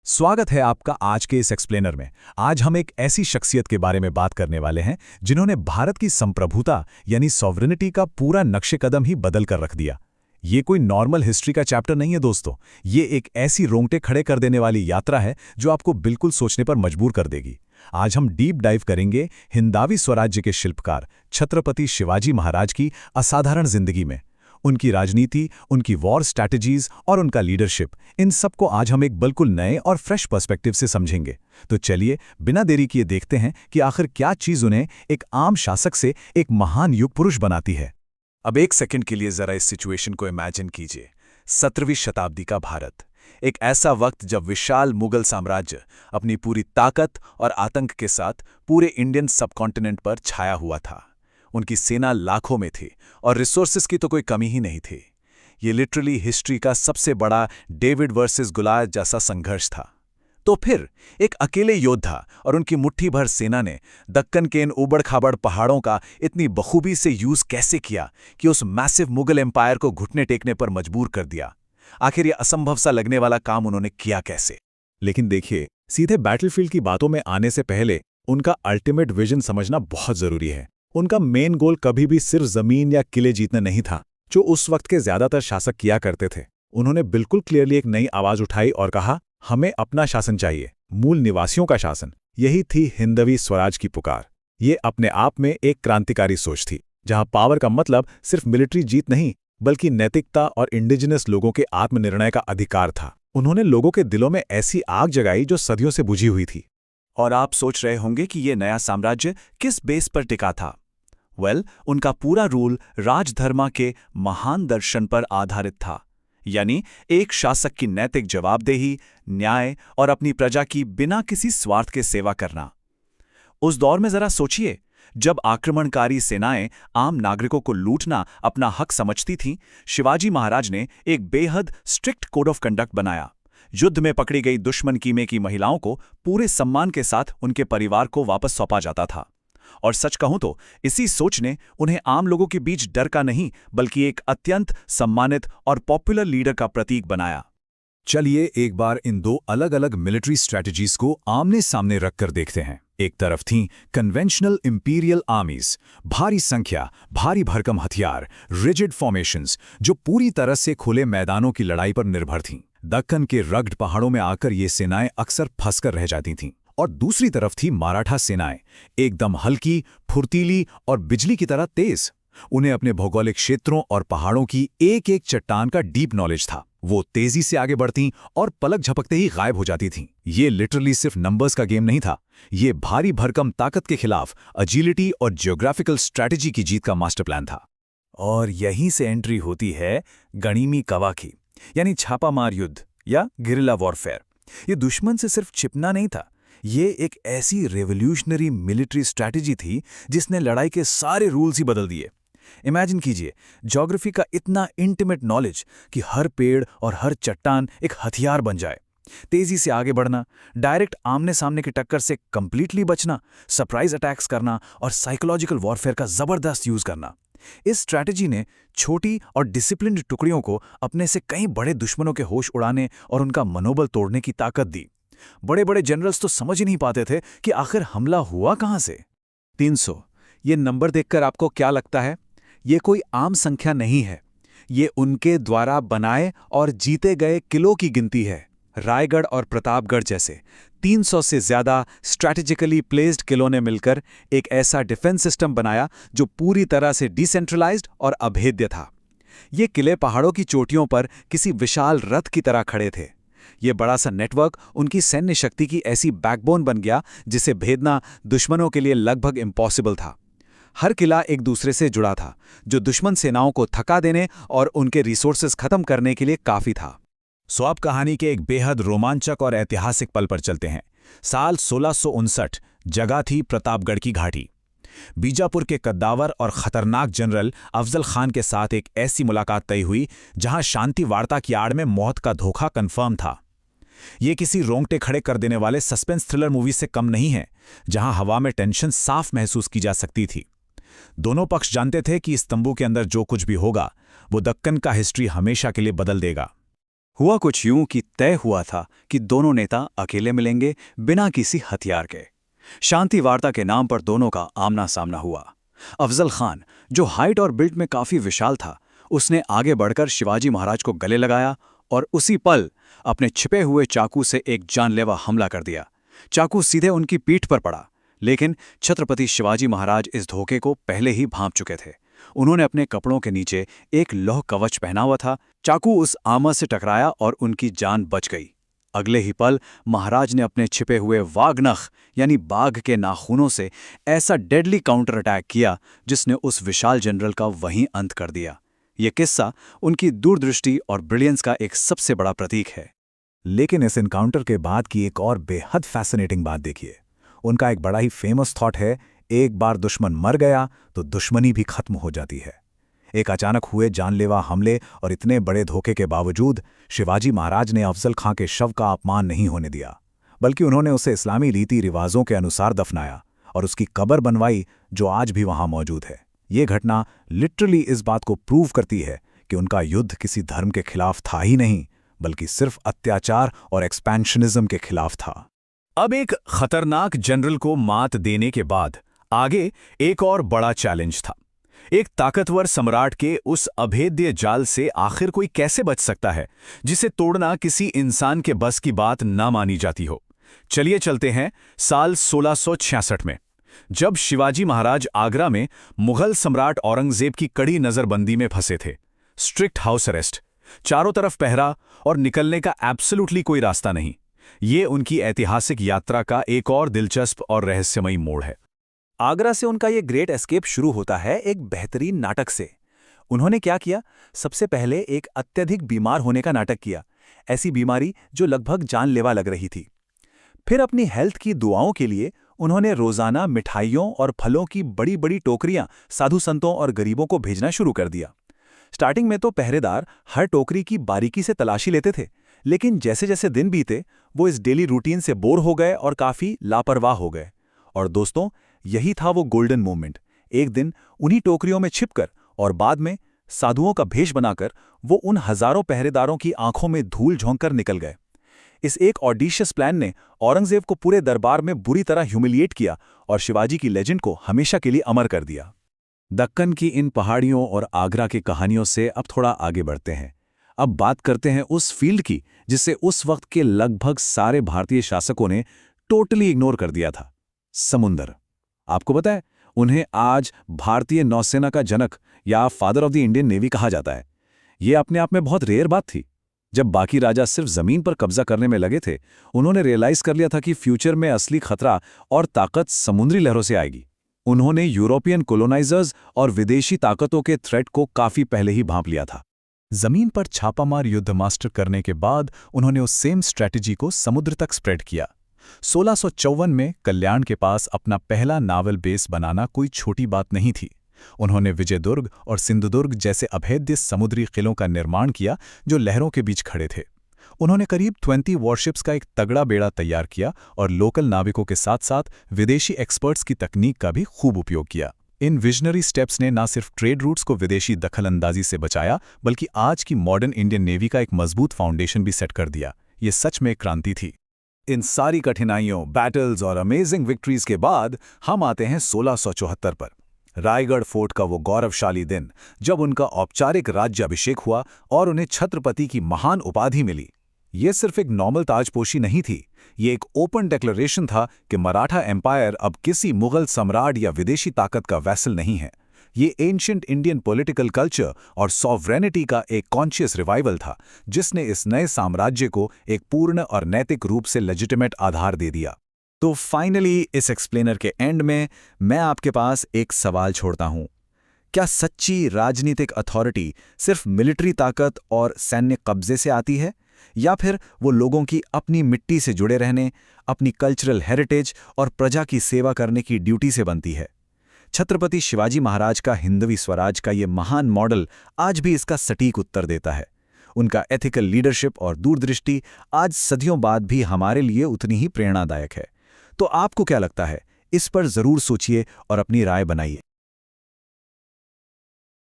स्वागत है आपका आज के इस एक्सप्लेनर में। आज हम एक ऐसी शख्सियत के बारे में बात करने वाले हैं जिन्होंने भारत की संप्रभुता यानी सॉवरेनिटी का पूरा नक्शे कदम ही बदल कर रख दिया। ये कोई नॉर्मल हिस्ट्री का चैप्टर नहीं है दोस्तों, ये एक ऐसी रोंगटे खड़े कर देने वाली यात्रा है जो आपको बिल्कुल सोचने पर मजबूर कर देगी। आज हम डीप डाइव करेंगे हिंदवी स्वराज्य के शिल्पकार छत्रपति शिवाजी महाराज की असाधारण जिंदगी में, उनकी राजनीति, उनकी वॉर स्ट्रैटेजीज और उनका लीडरशिप। इन सबको आज हम एक बिल्कुल नए और फ्रेश पर्सपेक्टिव से समझेंगे। तो चलिए बिना देरी किए देखते हैं कि आखिर क्या चीज उन्हें एक आम शासक से एक महान युग पुरुष बनाती है। अब एक सेकंड के लिए जरा इस सिचुएशन को इमेजिन कीजिए। 17वीं शताब्दी का भारत, एक ऐसा वक्त जब विशाल मुगल साम्राज्य अपनी पूरी ताकत और आतंक के साथ पूरे इंडियन सबकॉन्टिनेंट पर छाया हुआ था। उनकी सेना लाखों में थी और रिसोर्सेज की तो कोई कमी ही नहीं थी। ये लिटरली हिस्ट्री का सबसे बड़ा डेविड वर्सेस गुलायत जैसा संघर्ष था। तो फिर एक अकेले योद्धा और उनकी मुट्ठी भर सेना ने दक्कन के इन उबड़-खाबड़ पहाड़ों का इतनी बखूबी से यूज कैसे किया कि उस मैसिव मुगल एम्पायर को घुटने टेकने पर मजबूर कर दिया। आखिर ये असंभव सा लगने वाला काम उन्होंने किया कैसे? लेकिन देखिए, सीधे बैटलफील्ड की बातों में आने से पहले उनका अल्टीमेट विजन समझना बहुत जरूरी है। उनका मेन गोल कभी भी सिर्फ जमीन या किले जीतना नहीं था, जो उस वक्त के ज्यादातर शासक किया करते थे। उन्होंने बिल्कुल क्लियरली एक नई आवाज उठाई और कहा, हमें अपना शासन चाहिए, मूल निवासियों का शासन। यही थी हिंदवी स्वराज की पुकार। ये अपने आप में एक क्रांतिकारी सोच थी, जहां पावर का मतलब सिर्फ मिलिट्री जीत नहीं, बल्कि नैतिकता और इंडिजिनस लोगों के आत्मनिर्णय का अधिकार था। उन्होंने लोगों के दिलों में ऐसी आग जगाई जो सदियों से बुझी हुई थी। और आप सोच रहे होंगे कि ये नया साम्राज्य किस बेस पर टिका था? उनका पूरा रूल राजधर्म के महान दर्शन पर आधारित था, यानी एक शासक की नैतिक जवाबदेही, न्याय और अपनी प्रजा की बिना किसी स्वार्थ के सेवा करना। उस दौर में जरा सोचिए, जब आक्रमणकारी सेनाएं आम नागरिकों को लूटना अपना हक समझती थीं, शिवाजी महाराज ने एक बेहद स्ट्रिक्ट कोड ऑफ कंडक्ट बनाया। युद्ध में पकड़ी गई दुश्मन कीमे की महिलाओं को पूरे सम्मान के साथ उनके परिवार को वापस सौंपा जाता था। और सच कहूं तो इसी सोच ने उन्हें आम लोगों के बीच डर का नहीं, बल्कि एक अत्यंत सम्मानित और पॉपुलर लीडर का प्रतीक बनाया। चलिए एक बार इन दो अलग अलग मिलिट्री स्ट्रैटेजीज को आमने सामने रखकर देखते हैं। एक तरफ थीं कन्वेंशनल इंपीरियल आर्मीज, भारी संख्या, भारी भरकम हथियार, रिजिड फॉर्मेशंस, जो पूरी तरह से खुले मैदानों की लड़ाई पर निर्भर थीं। दक्कन के रग्ड पहाड़ों में आकर ये सेनाएं अक्सर फंसकर रह जाती थीं। और दूसरी तरफ थी मराठा सेनाएं, एकदम हल्की, फुर्तीली और बिजली की तरह तेज। उन्हें अपने भौगोलिक क्षेत्रों और पहाड़ों की एक एक चट्टान का डीप नॉलेज था। वो तेजी से आगे बढ़तीं और पलक झपकते ही गायब हो जाती थीं। ये लिटरली सिर्फ नंबर्स का गेम नहीं था, ये भारी भरकम ताकत के खिलाफ एजिलिटी और जियोग्राफिकल स्ट्रैटेजी की जीत का मास्टर प्लान था। और यहीं से एंट्री होती है गणिमी कवा की, यानी छापामार युद्ध या गिरिला वॉरफेयर। ये दुश्मन से सिर्फ छिपना नहीं था, ये एक ऐसी रेवोल्यूशनरी मिलिट्री स्ट्रैटेजी थी जिसने लड़ाई के सारे रूल्स ही बदल दिए। इमेजिन कीजिए, ज्योग्राफी का इतना इंटीमेट नॉलेज कि हर पेड़ और हर चट्टान एक हथियार बन जाए, तेजी से आगे बढ़ना, डायरेक्ट आमने सामने की टक्कर से कंप्लीटली बचना, सरप्राइज अटैक्स करना और साइकोलॉजिकल वॉरफेयर का जबरदस्त यूज करना। इस स्ट्रैटेजी ने छोटी और डिसिप्लिन्ड टुकड़ियों को अपने से कई बड़े दुश्मनों के होश उड़ाने और उनका मनोबल तोड़ने की ताकत दी। बड़े बड़े जनरल्स तो समझ ही नहीं पाते थे कि आखिर हमला हुआ कहां से। 300, ये नंबर देखकर आपको क्या लगता है? ये कोई आम संख्या नहीं है, ये उनके द्वारा बनाए और जीते गए किलों की गिनती है। रायगढ़ और प्रतापगढ़ जैसे 300 से ज्यादा स्ट्रैटेजिकली प्लेस्ड किलों ने मिलकर एक ऐसा डिफेंस सिस्टम बनाया जो पूरी तरह से डिसेंट्रलाइज्ड और अभेद्य था। ये किले पहाड़ों की चोटियों पर किसी विशाल रथ की तरह खड़े थे। ये बड़ा सा नेटवर्क उनकी सैन्य शक्ति की ऐसी बैकबोन बन गया जिसे भेदना दुश्मनों के लिए लगभग इम्पॉसिबल था। हर किला एक दूसरे से जुड़ा था, जो दुश्मन सेनाओं को थका देने और उनके रिसोर्सेज खत्म करने के लिए काफी था। सो अब कहानी के एक बेहद रोमांचक और ऐतिहासिक पल पर चलते हैं। साल 1659, जगह थी प्रतापगढ़ की घाटी। बीजापुर के कद्दावर और खतरनाक जनरल अफजल खान के साथ एक ऐसी मुलाकात तय हुई जहां शांति वार्ता की आड़ में मौत का धोखा कंफर्म था। ये किसी रोंगटे खड़े कर देने वाले सस्पेंस थ्रिलर मूवी से कम नहीं है, जहां हवा में टेंशन साफ महसूस की जा सकती थी। दोनों पक्ष जानते थे कि इस तंबू के अंदर जो कुछ भी होगा वो दक्कन का हिस्ट्री हमेशा के लिए बदल देगा। हुआ कुछ यूं कि तय हुआ था कि दोनों नेता अकेले मिलेंगे बिना किसी हथियार के। शांति वार्ता के नाम पर दोनों का आमना सामना हुआ। अफजल खान, जो हाइट और बिल्ट में काफी विशाल था, उसने आगे बढ़कर शिवाजी महाराज को गले लगाया और उसी पल अपने छिपे हुए चाकू से एक जानलेवा हमला कर दिया। चाकू सीधे उनकी पीठ पर पड़ा, लेकिन छत्रपति शिवाजी महाराज इस धोखे को पहले ही भांप चुके थे। उन्होंने अपने कपड़ों के नीचे एक लौह कवच पहना हुआ था। चाकू उस आमा से टकराया और उनकी जान बच गई। अगले ही पल महाराज ने अपने छिपे हुए वाघनख यानी बाघ के नाखूनों से ऐसा डेडली काउंटर अटैक किया जिसने उस विशाल जनरल का वहीं अंत कर दिया। यह किस्सा उनकी दूरदृष्टि और ब्रिलियंस का एक सबसे बड़ा प्रतीक है। लेकिन इस एनकाउंटर के बाद की एक और बेहद फैसिनेटिंग बात देखिए। उनका एक बड़ा ही फेमस थॉट है, एक बार दुश्मन मर गया तो दुश्मनी भी खत्म हो जाती है। एक अचानक हुए जानलेवा हमले और इतने बड़े धोखे के बावजूद शिवाजी महाराज ने अफजल खां के शव का अपमान नहीं होने दिया, बल्कि उन्होंने उसे इस्लामी रीति रिवाजों के अनुसार दफनाया और उसकी कब्र बनवाई, जो आज भी वहां मौजूद है। ये घटना लिटरली इस बात को प्रूव करती है कि उनका युद्ध किसी धर्म के खिलाफ था ही नहीं, बल्कि सिर्फ अत्याचार और एक्सपेंशनिज्म के खिलाफ था। अब एक खतरनाक जनरल को मात देने के बाद आगे एक और बड़ा चैलेंज था। एक ताकतवर सम्राट के उस अभेद्य जाल से आखिर कोई कैसे बच सकता है, जिसे तोड़ना किसी इंसान के बस की बात ना मानी जाती हो। चलिए चलते हैं साल 1666 में, जब शिवाजी महाराज आगरा में मुगल सम्राट औरंगजेब की कड़ी नजरबंदी में फंसे थे। स्ट्रिक्ट हाउस अरेस्ट, चारों तरफ पहरा और निकलने का एब्सोल्युटली कोई रास्ता नहीं। ये उनकी ऐतिहासिक यात्रा का एक और दिलचस्प और रहस्यमयी मोड़ है। आगरा से उनका ये ग्रेट एस्केप शुरू होता है एक बेहतरीन नाटक से। उन्होंने क्या किया? सबसे पहले एक अत्यधिक बीमार होने का नाटक किया, ऐसी बीमारी जो लगभग जानलेवा लग रही थी। फिर अपनी हेल्थ की दुआओं के लिए उन्होंने रोजाना मिठाइयों और फलों की बड़ी बड़ी टोकरियां साधु संतों और गरीबों को भेजना शुरू कर दिया। स्टार्टिंग में तो पहरेदार हर टोकरी की बारीकी से तलाशी लेते थे, लेकिन जैसे जैसे दिन बीते वो इस डेली रूटीन से बोर हो गए और काफी लापरवाह हो गए। और दोस्तों, यही था वो गोल्डन मोमेंट। एक दिन उन्हीं टोकरियों में छिपकर और बाद में साधुओं का भेष बनाकर वो उन हजारों पहरेदारों की आंखों में धूल झोंककर निकल गए। इस एक ऑडिशियस प्लान ने औरंगजेब को पूरे दरबार में बुरी तरह ह्यूमिलिएट किया और शिवाजी की लेजेंड को हमेशा के लिए अमर कर दिया। दक्कन की इन पहाड़ियों और आगरा की कहानियों से अब थोड़ा आगे बढ़ते हैं। अब बात करते हैं उस फील्ड की जिसे उस वक्त के लगभग सारे भारतीय शासकों ने टोटली इग्नोर कर दिया था, समुंदर। आपको पता है, उन्हें आज भारतीय नौसेना का जनक या father of the Indian navy कहा जाता है। ये अपने आप में बहुत रेयर बात थी। जब बाकी राजा सिर्फ जमीन पर कब्जा करने में लगे थे, उन्होंने रियलाइज कर लिया था कि फ्यूचर में असली खतरा और ताकत समुद्री लहरों से आएगी। उन्होंने यूरोपियन कोलोनाइजर्स और विदेशी ताकतों के थ्रेट को काफी पहले ही भांप लिया था। जमीन पर छापामार युद्ध मास्टर करने के बाद उन्होंने उस सेम स्ट्रेटजी को समुद्र तक स्प्रेड किया। 1654 में कल्याण के पास अपना पहला नावल बेस बनाना कोई छोटी बात नहीं थी। उन्होंने विजयदुर्ग और सिंधुदुर्ग जैसे अभेद्य समुद्री किलों का निर्माण किया जो लहरों के बीच खड़े थे। उन्होंने करीब 20 वॉरशिप्स का एक तगड़ा बेड़ा तैयार किया और लोकल नाविकों के साथ साथ विदेशी एक्सपर्ट्स की तकनीक का भी खूब उपयोग किया। इन विजनरी स्टेप्स ने न सिर्फ ट्रेड रूट्स को विदेशी दखलंदाजी से बचाया, बल्कि आज की मॉडर्न इंडियन नेवी का एक मजबूत फाउंडेशन भी सेट कर दिया। ये सच में एक क्रांति थी। इन सारी कठिनाइयों, बैटल्स और अमेजिंग विक्ट्रीज के बाद हम आते हैं 1674 पर। रायगढ़ फोर्ट का वो गौरवशाली दिन, जब उनका औपचारिक राज्याभिषेक हुआ और उन्हें छत्रपति की महान उपाधि मिली। ये सिर्फ एक नॉर्मल ताजपोशी नहीं थी, ये एक ओपन डिक्लेरेशन था कि मराठा एम्पायर अब किसी मुगल सम्राट या विदेशी ताकत का वैसल नहीं है। ये एंशिएंट इंडियन पॉलिटिकल कल्चर और सॉवरेनिटी का एक कॉन्शियस रिवाइवल था, जिसने इस नए साम्राज्य को एक पूर्ण और नैतिक रूप से लेजिटिमेट आधार दे दिया। तो फाइनली इस एक्सप्लेनर के एंड में मैं आपके पास एक सवाल छोड़ता हूं। क्या सच्ची राजनीतिक अथॉरिटी सिर्फ मिलिट्री ताकत और सैन्य कब्जे से आती है, या फिर वो लोगों की अपनी मिट्टी से जुड़े रहने, अपनी कल्चरल हेरिटेज और प्रजा की सेवा करने की ड्यूटी से बनती है? छत्रपति शिवाजी महाराज का हिंदवी स्वराज का ये महान मॉडल आज भी इसका सटीक उत्तर देता है। उनका एथिकल लीडरशिप और दूरदृष्टि आज सदियों बाद भी हमारे लिए उतनी ही प्रेरणादायक है। तो आपको क्या लगता है? इस पर जरूर सोचिए और अपनी राय बनाइए।